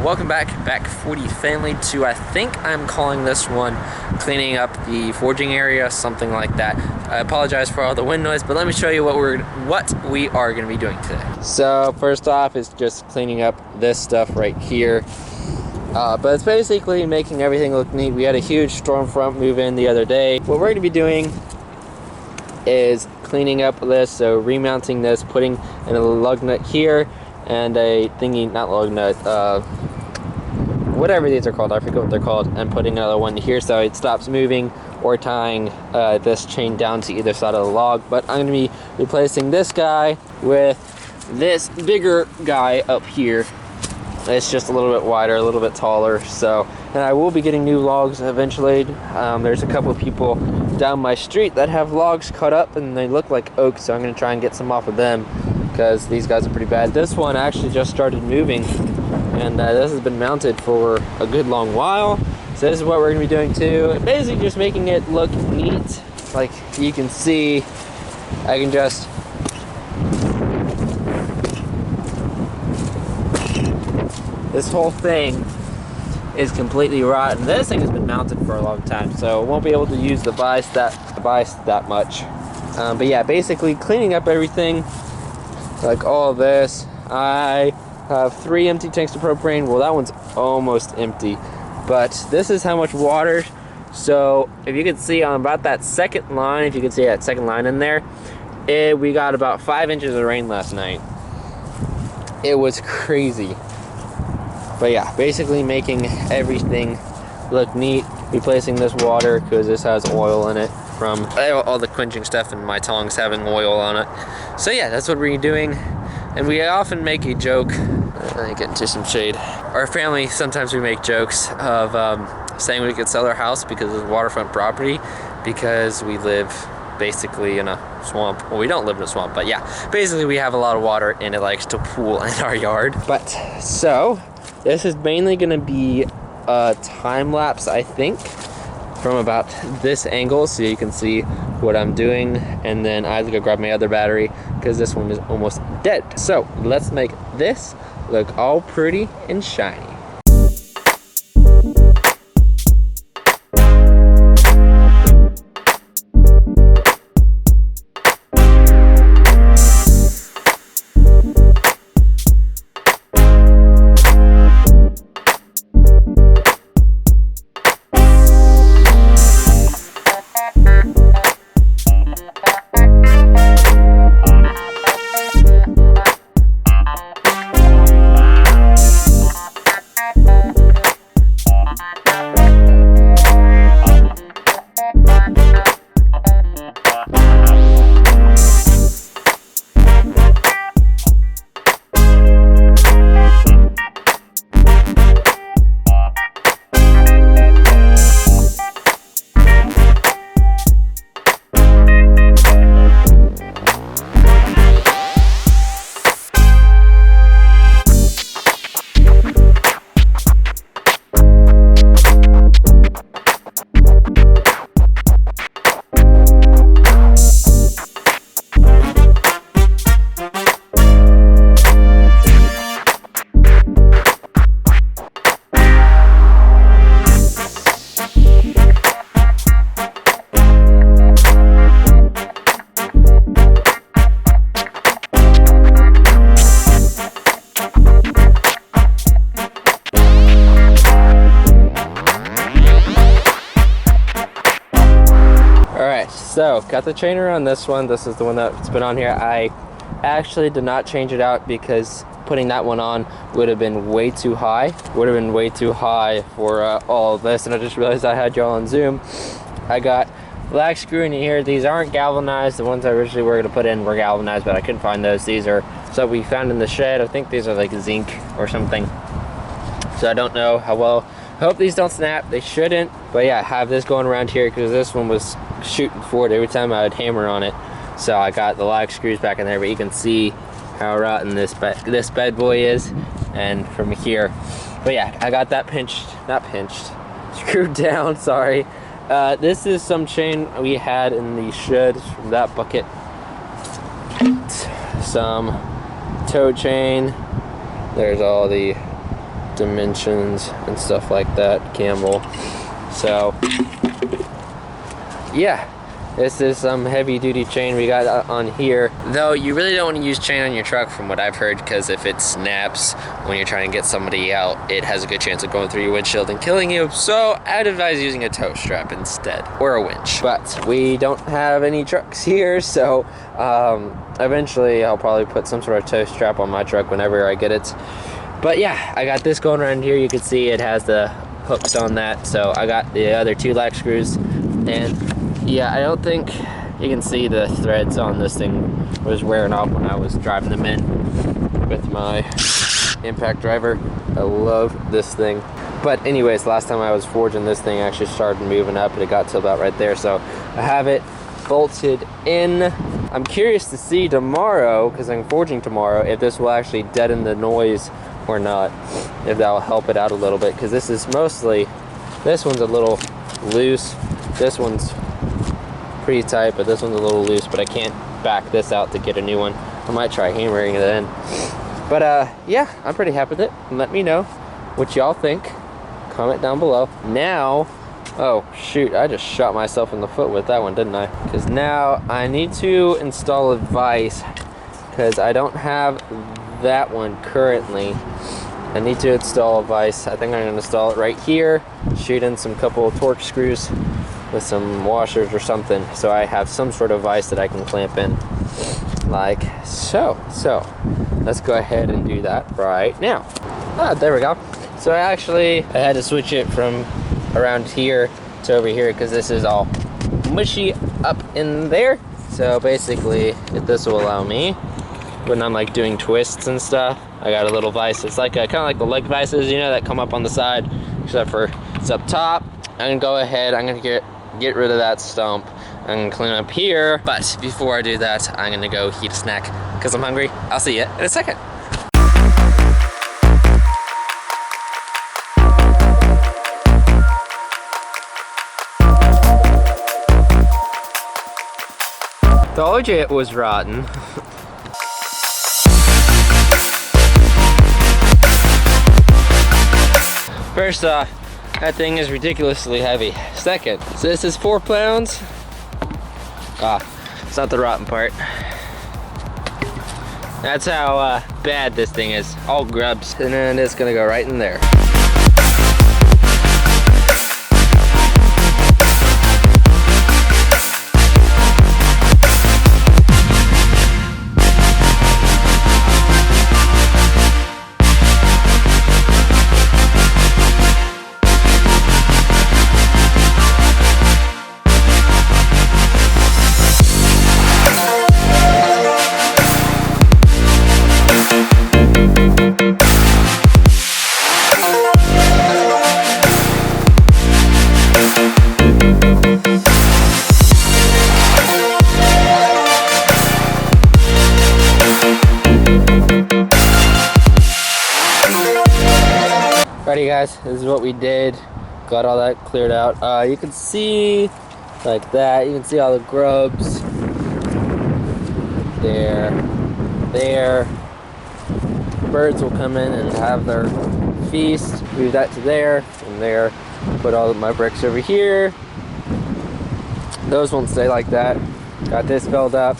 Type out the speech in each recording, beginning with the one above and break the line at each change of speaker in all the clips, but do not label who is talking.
welcome back, Back40 family, to I think I'm calling this one cleaning up the forging area, something like that. I apologize for all the wind noise, but let me show you what we are going to be doing today. So first off is just cleaning up this stuff right here. But it's basically making everything look neat. We had a huge storm front move in the other day. What we're going to be doing is cleaning up this, so remounting this, putting in a lug nut here, and a thingy, not lug nut, whatever these are called, I forget what they're called, and putting another one here so it stops moving, or tying this chain down to either side of the log. But I'm going to be replacing this guy with this bigger guy up here. It's just a little bit wider, a little bit taller. So, and I will be getting new logs eventually. There's a couple of people down my street that have logs cut up and they look like oak, so I'm going to try and get some off of them because these guys are pretty bad. This one actually just started moving, and this has been mounted for a good long while. So this is what we're going to be doing too. Basically just making it look neat. Like you can see, I can just this whole thing is completely rotten. This thing has been mounted for a long time, so it won't be able to use the vise that much. But yeah, basically cleaning up everything, like all of this. I have 3 empty tanks of propane. Well, that one's almost empty, but this is how much water. So if you can see on about that second line, if you can see that second line in there, we got about 5 inches of rain last night. It was crazy. But yeah, basically making everything look neat, replacing this water because this has oil in it from all the quenching stuff and my tongs having oil on it. So yeah, that's what we're doing. And we often make a joke, get into some shade. Our family, sometimes we make jokes of saying we could sell our house because it's waterfront property, because we live basically in a swamp. Well, we don't live in a swamp, but yeah, basically we have a lot of water and it likes to pool in our yard. But so this is mainly going to be a time lapse, I think, from about this angle, so you can see what I'm doing. And then I have to go grab my other battery because this one is almost dead. So let's make this look all pretty and shiny. So got the chainer on this one. This is the one that's been on here. I actually did not change it out because putting that one on would have been way too high. Would have been way too high for all of this, and I just realized I had y'all on Zoom. I got black screw in here. These aren't galvanized. The ones I originally were going to put in were galvanized, but I couldn't find those. These are so we found in the shed. I think these are like zinc or something. So I don't know how well. I hope these don't snap. They shouldn't. But yeah, I have this going around here because this one was shooting forward every time I would hammer on it. So I got the lock screws back in there, but you can see how rotten this bad boy is, and from here. But yeah, I got that screwed down, sorry. This is some chain we had in the shed from that bucket. Some tow chain. There's all the dimensions and stuff like that, Campbell. So yeah, this is some heavy duty chain we got on here. Though you really don't want to use chain on your truck from what I've heard, because if it snaps when you're trying to get somebody out, it has a good chance of going through your windshield and killing you. So I'd advise using a tow strap instead, or a winch. But we don't have any trucks here, so eventually I'll probably put some sort of tow strap on my truck whenever I get it. But yeah, I got this going around here. You can see it has the hooks on that. So I got the other 2 lag screws, and yeah, I don't think you can see the threads on this thing was wearing off when I was driving them in with my impact driver. I love this thing. But anyways, last time I was forging this thing, I actually started moving up and it got to about right there. So I have it bolted in. I'm curious to see tomorrow, because I'm forging tomorrow, if this will actually deaden the noise or not, if that will help it out a little bit, because this is mostly, this one's a little loose, this one's pretty tight, but this one's a little loose, but I can't back this out to get a new one. I might try hammering it in. But yeah, I'm pretty happy with it. Let me know what y'all think. Comment down below. Now, oh shoot, I just shot myself in the foot with that one, didn't I? Because now I need to install a vise, because I don't have that one currently. I need to install a vise. I think I'm going to install it right here, shoot in some couple of torque screws with some washers or something, so I have some sort of vise that I can clamp in like so. So let's go ahead and do that right now. There we go. So I had to switch it from around here to over here, because this is all mushy up in there. So basically, if this will allow me, when I'm like doing twists and stuff, I got a little vise. It's like kind of like the leg vices, you know, that come up on the side, except for it's up top. I'm gonna go ahead, I'm gonna get rid of that stump. I'm gonna clean up here, but before I do that, I'm gonna go eat a snack because I'm hungry. I'll see you in a second. Told you it was rotten. First off, that thing is ridiculously heavy. Second, so this is 4 pounds. It's not the rotten part. That's how bad this thing is. All grubs. And then it's gonna go right in there. Alrighty guys, this is what we did. Got all that cleared out. You can see like that. You can see all the grubs. There. Birds will come in and have their feast. Move that to there and there. Put all of my bricks over here. Those won't stay like that. Got this filled up.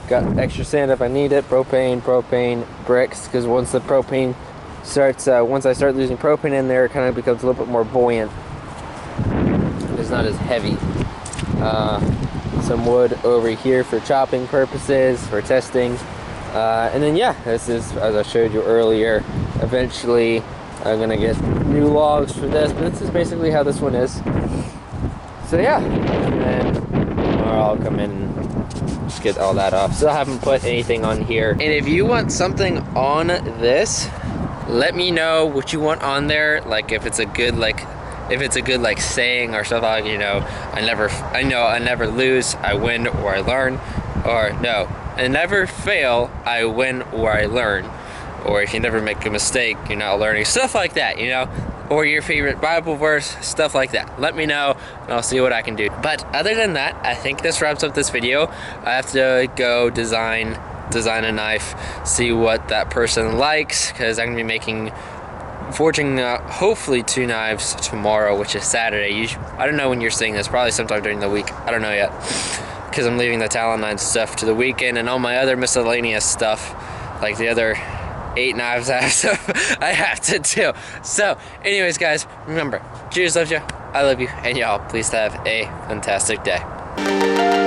Got extra sand if I need it. Propane, bricks, because once the propane starts, once I start losing propane in there, it kind of becomes a little bit more buoyant. It's not as heavy. Some wood over here for chopping purposes, for testing. And then yeah, this is, as I showed you earlier, eventually I'm gonna get new logs for this, but this is basically how this one is. So yeah, and then tomorrow I'll come in and just get all that off. Still haven't put anything on here. And if you want something on this, let me know what you want on there. Like if it's a good like saying or stuff like, you know, I never lose, I win or I learn, or no, I never fail, I win or I learn, or if you never make a mistake, you're not learning, stuff like that, you know, or your favorite Bible verse, stuff like that. Let me know and I'll see what I can do. But other than that, I think this wraps up this video. I have to go design a knife, see what that person likes, because I'm gonna be making forging hopefully 2 knives tomorrow, which is Saturday. I don't know when you're seeing this, probably sometime during the week. I don't know yet, because I'm leaving the Talon 9 stuff to the weekend, and all my other miscellaneous stuff, like the other 8 knives I have to do. So anyways, guys, remember, Jesus loves you, I love you, and y'all please have a fantastic day.